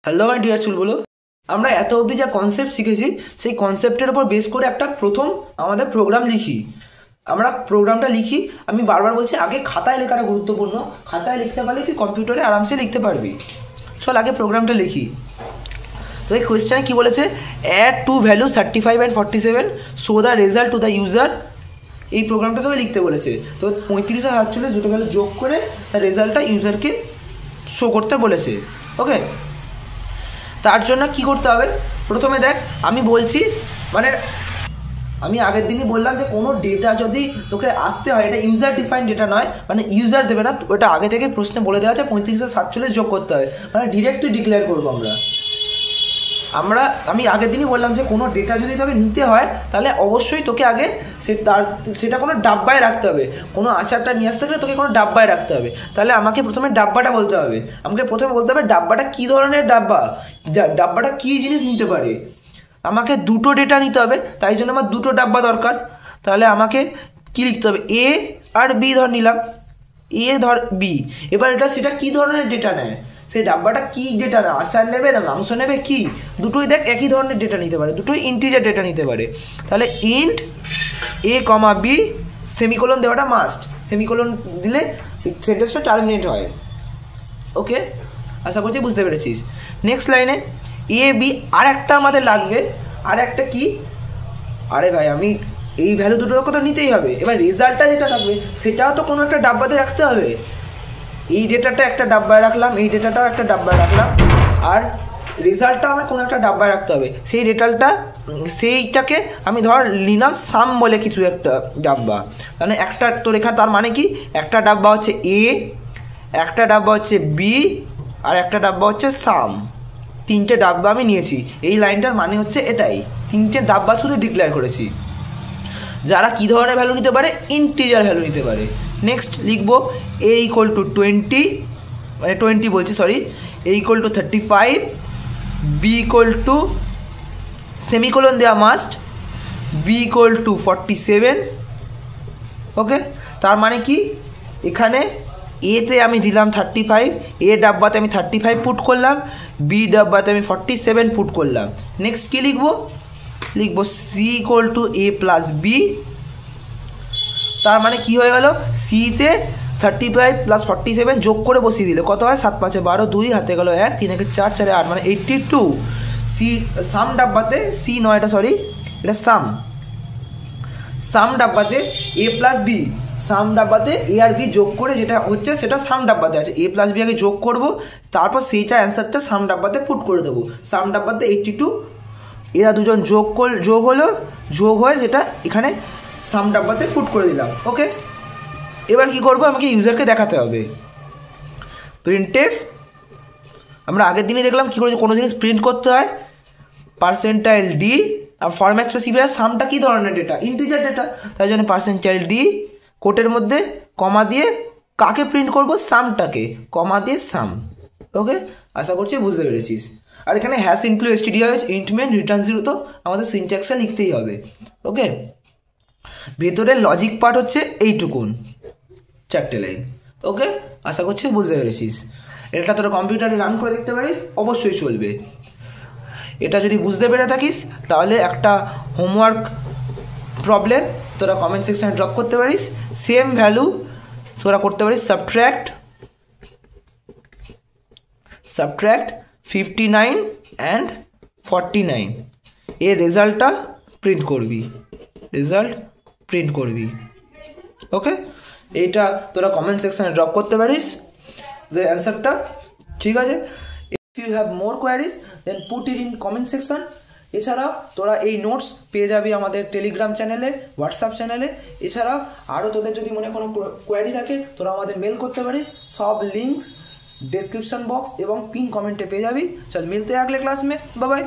Hello my dear চুলগুলো, আমরা এত অবধি যা কনসেপ্ট শিখেছি সেই কনসেপ্টের উপর বেস করে একটা প্রথম আমাদের প্রোগ্রাম লিখি। আমরা প্রোগ্রামটা লিখি, আমি বারবার বলছি আগে খাতায় লেখাটা গুরুত্বপূর্ণ। খাতায় লিখতে পারলে তুই কম্পিউটারে আরামসে লিখতে পারবি। চল আগে প্রোগ্রামটা লিখি। তো এই কোয়েশ্চেনে কী বলেছে, add two value 35 and 47 show the result to the user. এই প্রোগ্রামটা তোকে লিখতে বলেছে। তো 35 আর 48 দুটো ভ্যালু যোগ করে তার রেজাল্টটা ইউজারকে শো করতে বলেছে। ওকে, তার জন্য কি করতে হবে, প্রথমে দেখ আমি বলছি, মানে আমি আগের দিনই বললাম যে কোনো ডেটা যদি তোকে আসতে হয় এটা ইউজার ডিফাইন্ড ডেটা নয়, মানে ইউজার দেবে না, ওটা আগে থেকে প্রশ্নে বলে দেওয়া আছে 35 আর 47 যোগ করতে হবে, মানে ডিরেক্ট তুই ডিক্লেয়ার করবো আমি আগের দিনই বললাম যে কোনো ডেটা যদি তোকে নিতে হয় তাহলে অবশ্যই তোকে আগে সেটা কোনো ডাব্বায় রাখতে হবে। কোনো আচারটা নিয়ে আসতে গেলে তোকে কোনো ডাব্বায় রাখতে হবে। তাহলে আমাকে প্রথমে ডাব্বাটা বলতে হবে, আমাকে প্রথমে বলতে হবে ডাব্বাটা কী ধরনের ডাব্বা, ডাব্বাটা কী জিনিস নিতে পারে। আমাকে দুটো ডেটা নিতে হবে, তাই জন্য আমার দুটো ডাব্বা দরকার। তাহলে আমাকে কী লিখতে হবে, এ আর বি ধর নিলাম, এ ধর বি। এবার সেটা কী ধরনের ডেটা নেয়, সেই ডাব্বাটা কী ডেটা না, আচার নেবে না মাংস নেবে, কি দুটোই দেখ একই ধরনের ডেটা নিতে পারে, দুটোই ইন্টিজার ডেটা নিতে পারে। তাহলে ইন্ট এ কমা বি, সেমিকোলন দেওয়াটা মাস্ট, সেমিকোলন দিলে সেন্টেন্সটা টার্মিনেট হয়। ওকে, আশা করছি বুঝতে পেরেছিস। নেক্সট লাইনে এ বি আর একটা আমাদের লাগবে, আর একটা কি, আরে ভাই আমি এই ভ্যালু দুটোর কথা নিতেই হবে। এবার রেজাল্টটা যেটা থাকবে সেটাও তো কোনো একটা ডাব্বাতে রাখতে হবে। এই ডেটাটা একটা ডাব্বায় রাখলাম, এই ডেটাটাও একটা ডাব্বায় রাখলাম, আর রেজাল্টটা আমার কোনো একটা ডাব্বায় রাখতে হবে। সেই সেইটাকে আমি ধর নিলাম সাম বলে কিছু একটা ডাব্বা। মানে একটা তোর এখানে তার মানে কি, একটা ডাব্বা হচ্ছে এ, একটা ডাব্বা হচ্ছে বি, আর একটা ডাব্বা হচ্ছে সাম। তিনটে ডাব্বা আমি নিয়েছি। এই লাইনটার মানে হচ্ছে এটাই, তিনটে ডাব্বা শুধু ডিক্লেয়ার করেছি। যারা কী ধরনের ভ্যালু নিতে পারে, ইন্টিজার ভ্যালু নিতে পারে। নেক্সট লিখবো এ ইকুয়াল টু 20, মানে 20 বলছি sorry, A equal to 35, B equal to semicolon দেওয়া must, B equal to 47। Okay, তার মানে কি, এখানে এতে আমি দিলাম 35, এ ডাব্বাতে আমি 35 পুট করলাম, বি ডাব্বাতে আমি 47 পুট করলাম। নেক্সট কী লিখবো C equal to A plus B. তার মানে কি হয়ে গেল, সিতে 35 প্লাস 47 যোগ করে বসিয়ে দিলে কত হয়, 7 5 12, 2 হাতে গেল 1, 3 1 4 4 8, মানে 82। সি সাম ডাব্বাতে, সি নয় এটা সরি, এটা সাম ডাব্বাতে এ প্লাস বি, সাম ডাব্বাতে এ আর বি যোগ করে যেটা হচ্ছে সেটা সাম ডাব্বাতে আছে, এ প্লাস বি আগে যোগ করবো, তারপর সেইটা অ্যান্সারটা সাম ডাব্বাতে পুট করে দেবো। সাম ডাব্বাতে 82, এরা দুজন যোগ হয়ে যেটা এখানে সাম ডাব্বাতে পুট করে দিলাম। ওকে, এবার কি করবো, আমাকে ইউজারকে দেখাতে হবে প্রিন্টএফ। আমরা আগের দিনই দেখলাম কী করে কোনো জিনিস প্রিন্ট করতে হয়, পার্সেন্টাইল ডি, আর ফরম্যাট স্পেসিফায়ার সামটা কী ধরনের ডেটা, ইন্টিজার ডেটা, তাই জন্য পার্সেন্টাইল ডি কোটের মধ্যে কমা দিয়ে কাকে প্রিন্ট করবো, সামটাকে, কমা দিয়ে সাম। ওকে, আশা করছি বুঝতে পেরেছিস। আর এখানে হ্যাশ ইনক্লুড stdh ইন্টমেন্ট রিটার্ন 0 তো আমাদের সিনট্যাক্সে লিখতেই হবে। ওকে, ভেতরের লজিক পার্ট হচ্ছে এইটুকুন, 4টে লাইন। ওকে, আশা করছি বুঝতে পেরেছিস। এটা তোরা কম্পিউটারে রান করে দেখতে পারিস, অবশ্যই চলবে। এটা যদি বুঝতে পেরে থাকিস তাহলে একটা হোমওয়ার্ক প্রবলেম তোরা কমেন্ট সেকশানে ড্রপ করতে পারিস। সেম ভ্যালু তোরা করতে পারিস সাবট্র্যাক্ট 59 and 49, এর রেজাল্টটা প্রিন্ট করবি। ওকে, এইটা তোরা কমেন্ট সেকশানে ড্রপ করতে পারিস অ্যান্সারটা, ঠিক আছে। If you have more queries then put it in comment section. এছাড়াও তোরা এই নোটস পেয়ে যাবি আমাদের টেলিগ্রাম চ্যানেলে, হোয়াটসঅ্যাপ চ্যানেলে। এছাড়াও আরও তোদের যদি মনে কোনো কোয়ারি থাকে তোরা আমাদের মেল করতে পারিস, সব লিঙ্কস डिस्क्रिप्शन बॉक्स एवं पिन कमेंट पे जा भी। चल मिलते हैं अगले क्लास में, बाय बाय।